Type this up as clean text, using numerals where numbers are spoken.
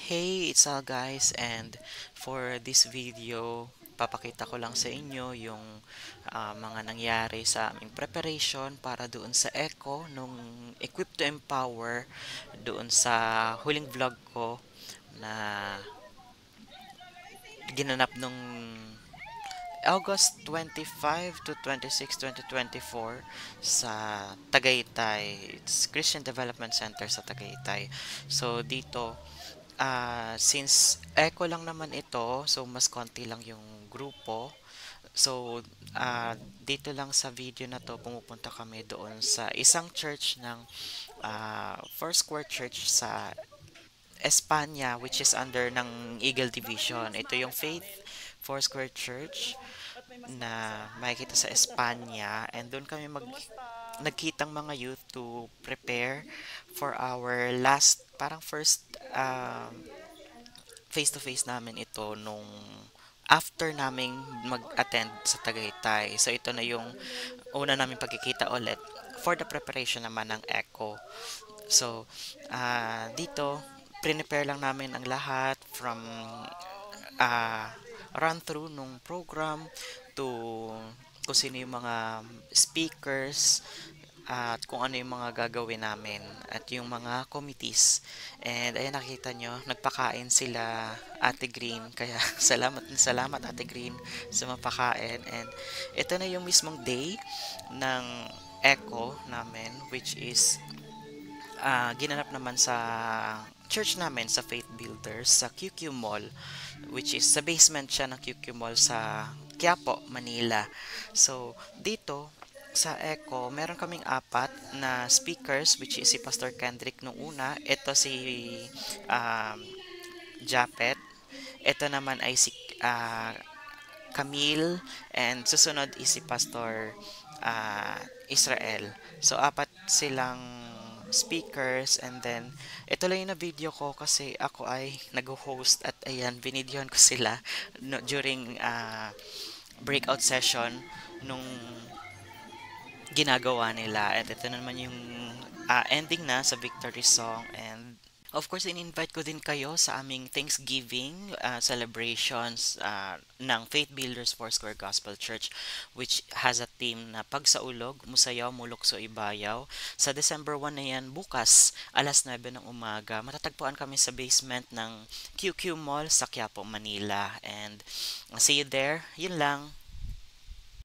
Hey, it's Al guys, and for this video, papakita ko lang sa inyo yung mga nangyari sa aming preparation para doon sa Echo nung Equip to Empower doon sa huling vlog ko na ginanap nung August 25 to 26, 2024 sa Tagaytay. It's Christian Development Center sa Tagaytay. So dito, since echo lang naman ito, so mas konti lang yung grupo. So, dito lang sa video na to, pumupunta kami doon sa isang church ng Foursquare Church sa Espanya, which is under ng Eagle Division. Ito yung Faith Foursquare Church na makikita sa Espanya, and doon kami nagkitang mga youth to prepare for our last, parang first face-to-face namin ito nung after naming mag-attend sa Tagaytay. So ito na yung una namin pagkikita ulit for the preparation naman ng Echo. So dito, prepare lang namin ang lahat from run through nung program to kung sino yung mga speakers at kung ano yung mga gagawin namin at yung mga committees. And ayan, nakita nyo, nagpakain sila Ate Green. Kaya salamat Ate Green sa mapakain. And ito na yung mismong day ng Echo namin, which is ginanap naman sa church namin sa Faith Builders sa QQ Mall, which is sa basement siya ng QQ Mall sa Quiapo, Manila. So dito sa Echo, meron kaming apat na speakers, which is si Pastor Kendrick nung una. Ito si um, Japet. Ito naman ay si Camille. And susunod is si Pastor Israel. So apat silang speakers, and then ito lang yung na video ko kasi ako ay nag-host at ayan, binidyohan ko sila no, during breakout session nung ginagawa nila. At ito naman yung ending na sa victory song. And of course, in-invite ko din kayo sa aming Thanksgiving celebrations ng Faith Builders Foursquare Gospel Church, which has a theme na Pagsaulog, Musayaw, Mulokso, Ibayaw. Sa December 1 na yan, bukas, alas 9 ng umaga, matatagpuan kami sa basement ng QQ Mall sa Quiapo, Manila. And see you there. Yun lang.